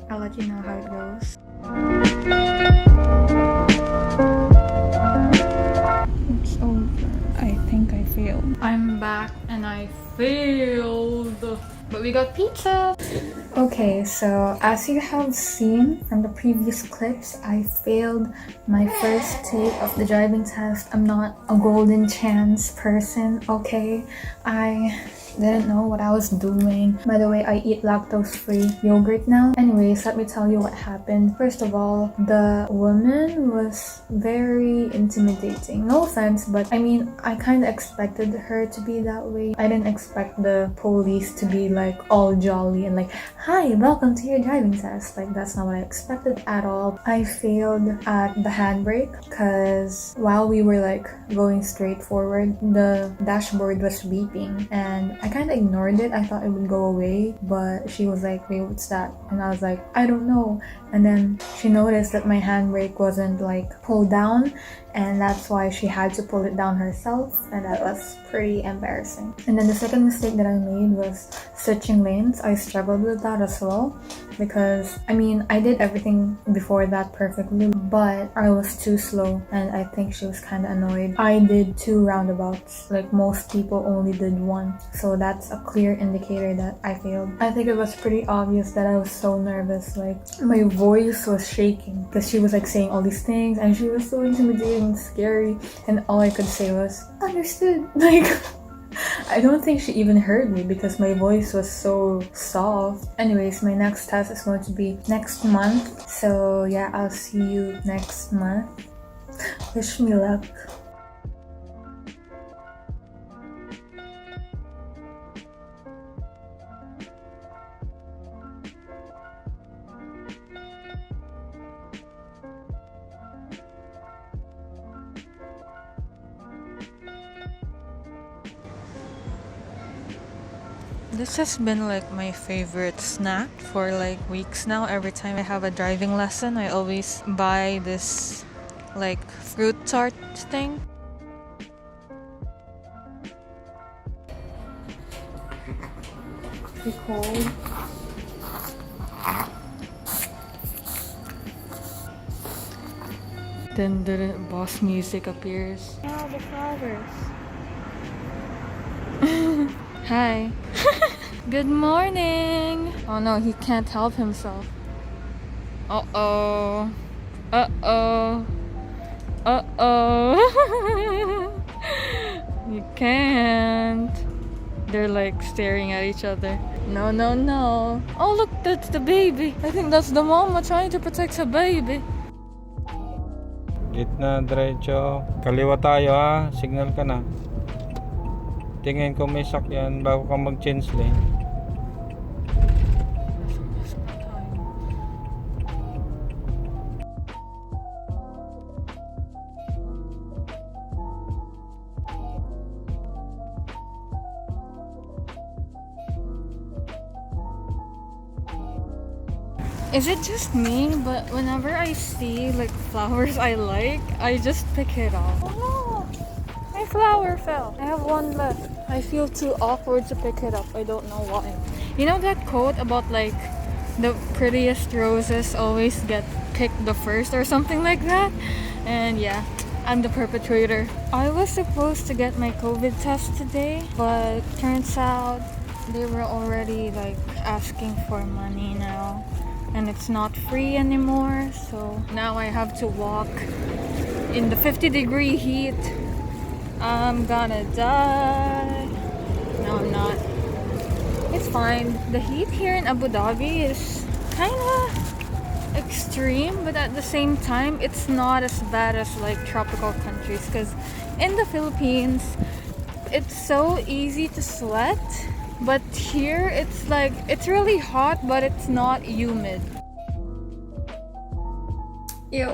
I'll let you know how it goes. It's over. I think I failed. I'm back and I failed. But we got pizza! Okay, so as you have seen from the previous clips, I failed my first take of the driving test. I'm not a golden chance person, okay? I didn't know what I was doing. By the way, I eat lactose-free yogurt now. Anyways, let me tell you what happened. First of all, the woman was very intimidating. No offense, but I mean, I kind of expected her to be that way. I didn't expect the police to be like all jolly and like, hi, welcome to your driving test. Like, that's not what I expected at all. I failed at the handbrake because while we were like going straight forward, the dashboard was beeping and I kind of ignored it. I thought it would go away, but she was like, wait, what's that? And I was like, I don't know. And then she noticed that my handbrake wasn't like pulled down, and that's why she had to pull it down herself, and that was pretty embarrassing. And then the second mistake that I made was switching lanes. I struggled with that as well because I mean, I did everything before that perfectly, but I was too slow and I think she was kind of annoyed. I did 2 roundabouts, like most people only did 1, so that's a clear indicator that I failed. I think it was pretty obvious that I was so nervous, like my voice was shaking because she was like saying all these things and she was so intimidating and scary, and all I could say was understood. Like I don't think she even heard me because my voice was so soft. Anyways, my next test is going to be next month, so yeah, I'll see you next month. Wish me luck. This has been like my favorite snack for like weeks now. Every time I have a driving lesson, I always buy this like fruit tart thing. Be cold. Then the boss music appears. Oh, the flowers. Hi. Good morning. Oh no, he can't help himself. Uh-oh. Uh-oh. Uh-oh. You can't. They're like staring at each other. No, no, no. Oh look, that's the baby. I think that's the mama trying to protect her baby. Gitna, diretso. Kaliwa tayo ha. Signal ka na. Tingin ko may sakyan bago ka mag-change lane. Is it just me? But whenever I see like flowers I like, I just pick it up. Oh no! My flower fell. I have one left. I feel too awkward to pick it up. I don't know why. You know that quote about like the prettiest roses always get picked the first or something like that? And yeah, I'm the perpetrator. I was supposed to get my COVID test today, but turns out they were already like asking for money now. And it's not free anymore, so now I have to walk in the 50-degree heat. I'm gonna die. No, I'm not. It's fine. The heat here in Abu Dhabi is kind of extreme, but at the same time, it's not as bad as like tropical countries. Because in the Philippines, it's so easy to sweat. But here, it's like, it's really hot, but it's not humid. Ew.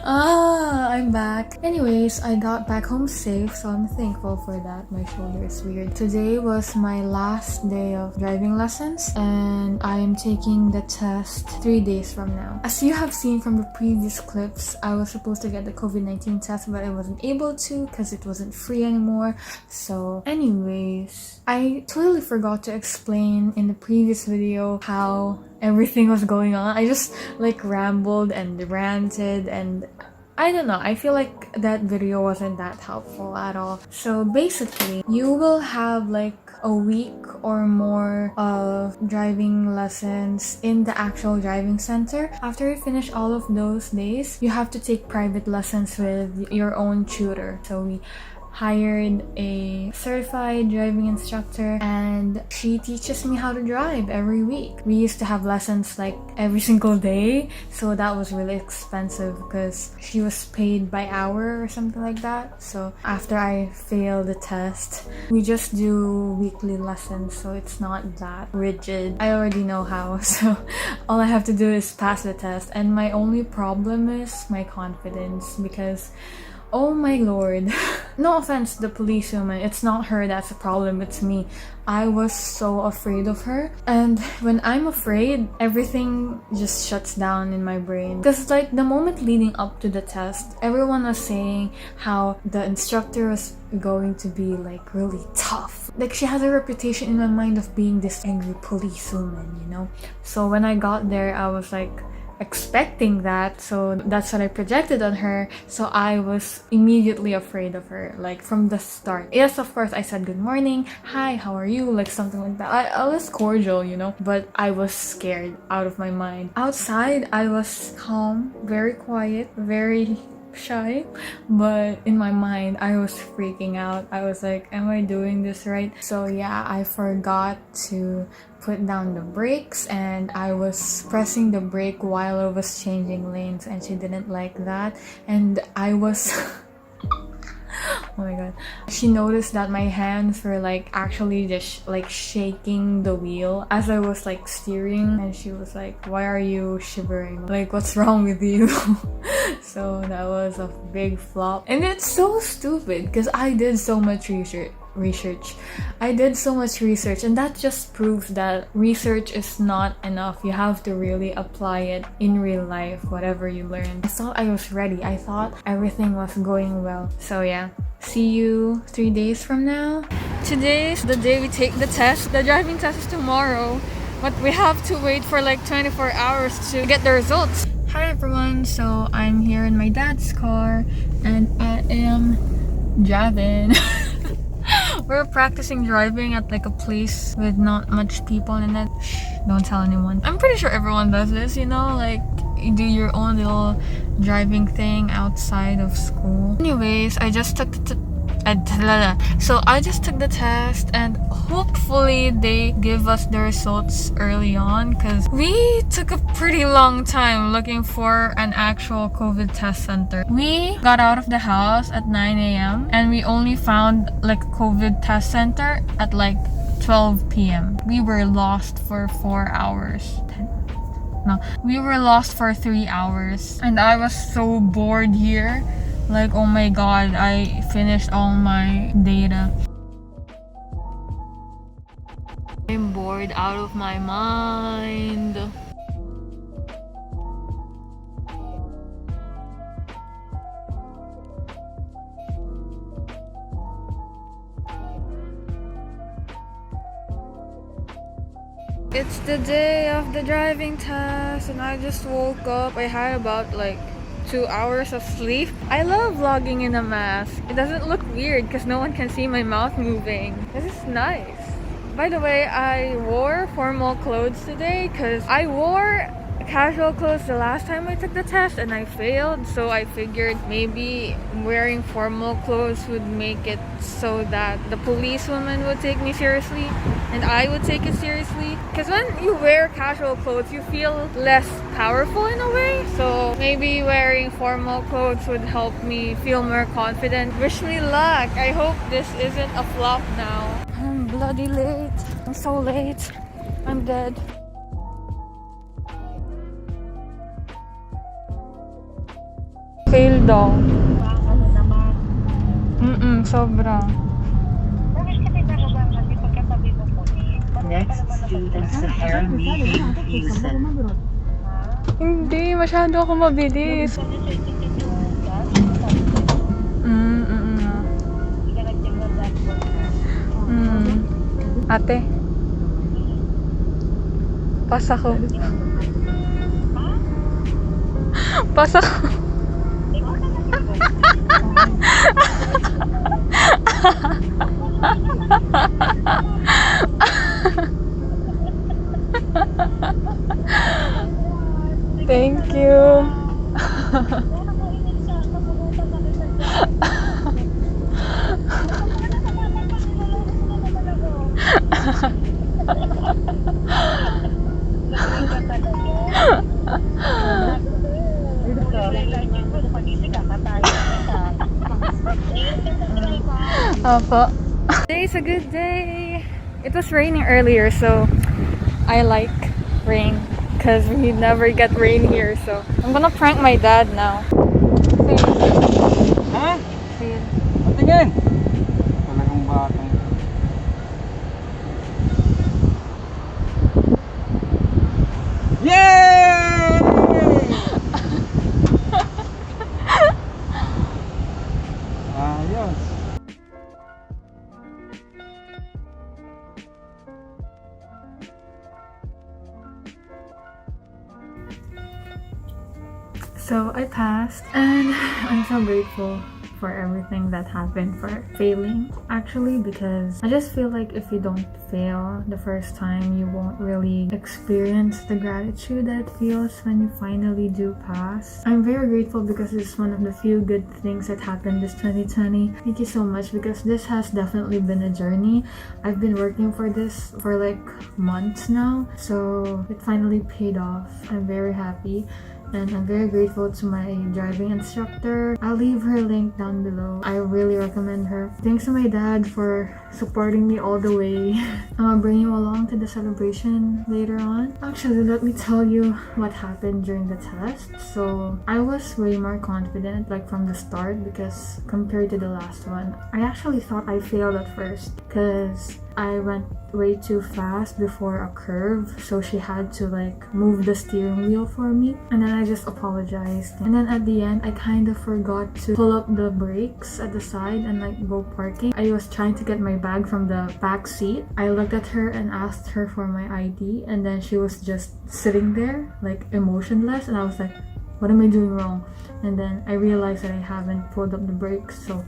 I'm back. Anyways, I got back home safe, so I'm thankful for that. My shoulder is weird. Today was my last day of driving lessons, and I am taking the test 3 days from now. As you have seen from the previous clips, I was supposed to get the COVID-19 test, but I wasn't able to because it wasn't free anymore. So anyways, I totally forgot to explain in the previous video how everything was going on. I just like rambled and ranted, and I don't know, I feel like that video wasn't that helpful at all. So basically, you will have like a week or more of driving lessons in the actual driving center. After you finish all of those days, you have to take private lessons with your own tutor. So we hired a certified driving instructor, and she teaches me how to drive every week. We used to have lessons like every single day, so that was really expensive because she was paid by hour or something like that. So after I failed the test, we just do weekly lessons, so it's not that rigid. I already know how, so all I have to do is pass the test. And my only problem is my confidence, because oh my lord. No offense to the policewoman, it's not her that's the problem, it's me. I was so afraid of her, and when I'm afraid, everything just shuts down in my brain. Because like the moment leading up to the test, everyone was saying how the instructor was going to be like really tough. Like she has a reputation in my mind of being this angry policewoman, you know? So when I got there, I was like expecting that, so that's what I projected on her. So I was immediately afraid of her, like from the start. Yes, of course I said good morning, hi, how are you, like something like that. I was cordial, you know, but I was scared out of my mind. Outside I was calm, very quiet, very shy, but in my mind I was freaking out. I was like, am I doing this right? So yeah, I forgot to put down the brakes, and I was pressing the brake while I was changing lanes, and she didn't like that. And I was oh my god, she noticed that my hands were like actually just like shaking the wheel as I was like steering, and she was like, why are you shivering, like what's wrong with you? So that was a big flop, and it's so stupid because I did so much research. I did so much research, and that just proves that research is not enough. You have to really apply it in real life, whatever you learn. I thought I was ready. I thought everything was going well. So yeah, see you 3 days from now. Today's the day we take the test. The driving test is tomorrow, but we have to wait for like 24 hours to get the results. Hi everyone, so I'm here in my dad's car and I am driving. We're practicing driving at like a place with not much people in it. Shh, don't tell anyone. I'm pretty sure everyone does this, you know, like you do your own little driving thing outside of school. Anyways, I just took the test, and hopefully they give us the results early on, because we took a pretty long time looking for an actual COVID test center. We got out of the house at 9 a.m. and we only found like a COVID test center at like 12 p.m. We were lost for 4 hours. No, we were lost for 3 hours, and I was so bored here. Like, oh my god, I finished all my data. I'm bored out of my mind. It's the day of the driving test, and I just woke up. I had about like 2 hours of sleep. I love vlogging in a mask. It doesn't look weird because no one can see my mouth moving. This is nice. By the way, I wore formal clothes today because I wore casual clothes the last time I took the test and I failed. So I figured maybe wearing formal clothes would make it so that the policewoman would take me seriously and I would take it seriously. Because when you wear casual clothes, you feel less powerful in a way. So maybe wearing formal clothes would help me feel more confident. Wish me luck. I hope this isn't a flop now. I'm bloody late. I'm so late. I'm dead. Fail daw. Sobra. Next student Sahara meeting Houston. Hindi, masyado ako mabilis. Ate. Pas ako. Pas ako. Thank you. Opo. Today's a good day. It was raining earlier, so I like rain because we never get rain here. So I'm gonna prank my dad now. Ha? Fail. Patingin! Talagang batang. Yay! Ayos. So I passed, and I'm so grateful for everything that happened, for failing actually, because I just feel like if you don't fail the first time, you won't really experience the gratitude that it feels when you finally do pass. I'm very grateful because it's one of the few good things that happened this 2020. Thank you so much, because this has definitely been a journey. I've been working for this for like months now, so it finally paid off. I'm very happy. And I'm very grateful to my driving instructor. I'll leave her link down below. I really recommend her. Thanks to my dad for supporting me all the way. I'm gonna bring you along to the celebration later on. Actually, let me tell you what happened during the test. So I was way more confident like from the start, because compared to the last one, I actually thought I failed at first because I went way too fast before a curve, so she had to like move the steering wheel for me, and then I just apologized. And then at the end, I kind of forgot to pull up the brakes at the side and like go parking. I was trying to get my bag from the back seat. I looked at her and asked her for my ID, and then she was just sitting there like emotionless, and I was like, what am I doing wrong? And then I realized that I haven't pulled up the brakes, so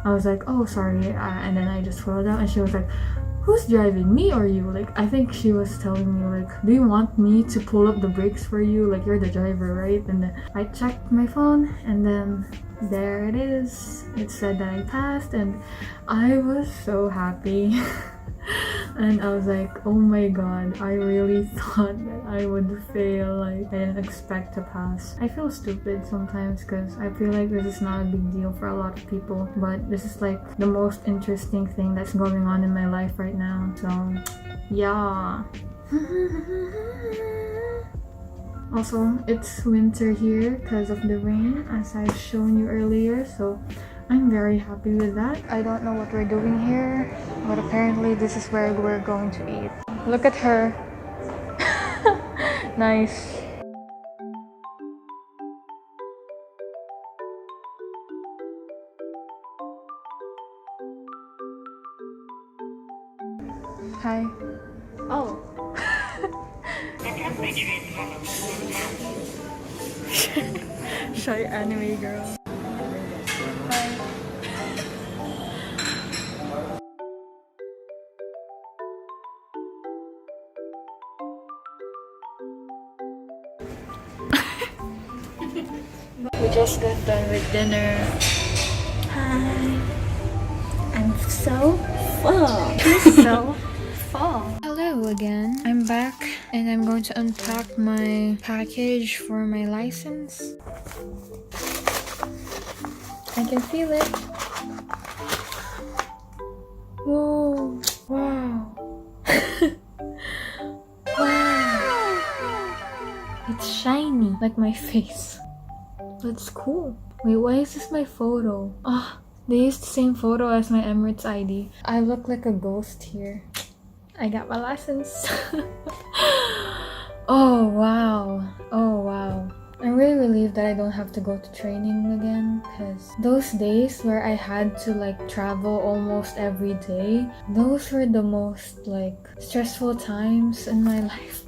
I was like, oh sorry, and then I just pulled out, and she was like, who's driving, me or you? Like, I think she was telling me like, do you want me to pull up the brakes for you? Like, you're the driver, right? And then I checked my phone, and then there it is. It said that I passed, and I was so happy. And I was like, oh my god, I really thought that I would fail. Like, I didn't expect to pass. I feel stupid sometimes because I feel like this is not a big deal for a lot of people, but this is like the most interesting thing that's going on in my life right now. So yeah. Also, it's winter here because of the rain, as I've shown you earlier, so I'm very happy with that. I don't know what we're doing here, but apparently this is where we're going to eat. Look at her. Nice. Hi. Oh. Shy anime girl. Hi. We just got done with dinner. Hi. I'm so full. So full. Hello again. I'm back, and I'm going to unpack my package for my license. I can feel it. Whoa. Wow. Wow. It's shiny, like my face. That's cool. Wait, why is this my photo? Ah, they used the same photo as my Emirates ID. I look like a ghost here. I got my license. Oh wow. Oh wow. I'm really relieved that I don't have to go to training again, because those days where I had to like travel almost every day, those were the most like stressful times in my life.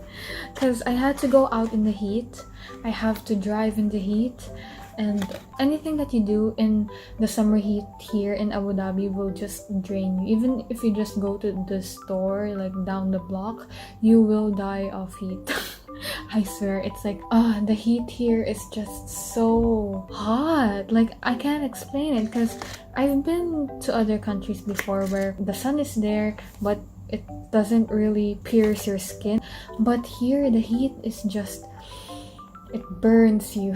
because I had to go out in the heat. I have to drive in the heat, and anything that you do in the summer heat here in Abu Dhabi will just drain you. Even if you just go to the store like down the block, you will die of heat. I swear, it's like, the heat here is just so hot. Like, I can't explain it, because I've been to other countries before where the sun is there, but it doesn't really pierce your skin. But here, the heat is just, it burns you.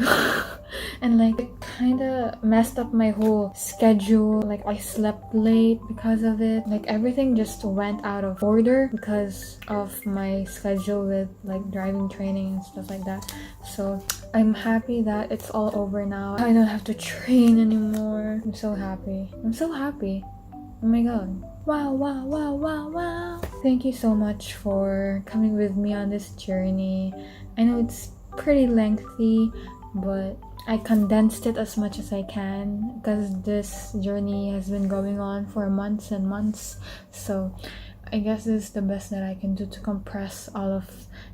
And like, it kind of messed up my whole schedule. Like, I slept late because of it. Like, everything just went out of order because of my schedule with like driving training and stuff like that. So I'm happy that it's all over now. I don't have to train anymore. I'm so happy. I'm so happy. Oh my god. Wow, wow, wow, wow, wow. Thank you so much for coming with me on this journey. I know it's pretty lengthy, but I condensed it as much as I can because this journey has been going on for months and months. So I guess this is the best that I can do to compress all of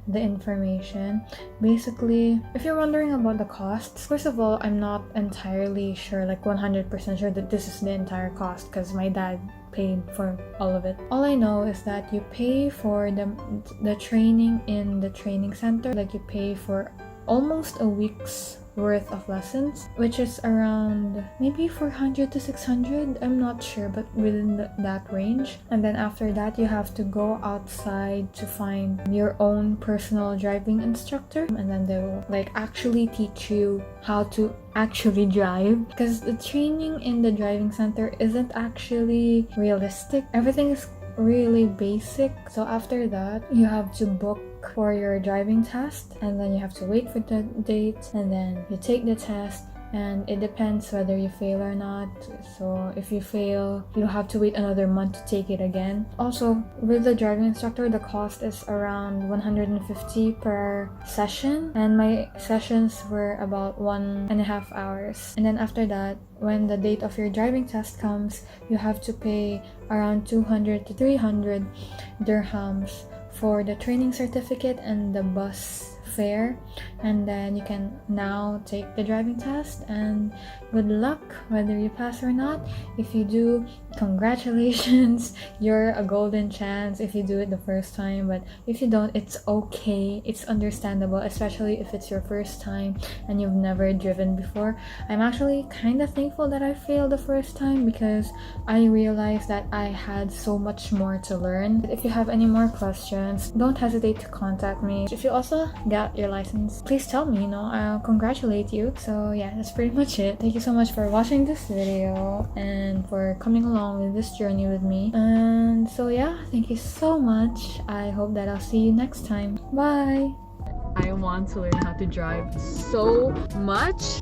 the information. Basically, if you're wondering about the costs, first of all, I'm not entirely sure, like 100% sure that this is the entire cost because my dad paid for all of it. All I know is that you pay for the training in the training center. Like, you pay for almost a week's worth of lessons, which is around maybe 400 to 600, I'm not sure, but within that range. And then after that, you have to go outside to find your own personal driving instructor, and then they will like actually teach you how to actually drive, because the training in the driving center isn't actually realistic. Everything is really basic. So after that, you have to book for your driving test, and then you have to wait for the date, and then you take the test, and it depends whether you fail or not. So if you fail, you'll have to wait another month to take it again. Also, with the driving instructor, the cost is around 150 per session, and my sessions were about 1.5 hours. And then after that, when the date of your driving test comes, you have to pay around 200 to 300 dirhams for the training certificate and the bus fare, and then you can now take the driving test, and good luck whether you pass or not. If you do, congratulations, you're a golden chance if you do it the first time. But if you don't, it's okay, it's understandable, especially if it's your first time and you've never driven before. I'm actually kind of thankful that I failed the first time because I realized that I had so much more to learn. If you have any more questions, don't hesitate to contact me. If you also got your license, please tell me, I'll congratulate you. So yeah, that's pretty much it. Thank you so much for watching this video and for coming along with this journey with me. And so yeah, thank you so much. I hope that I'll see you next time. Bye. I want to learn how to drive so much.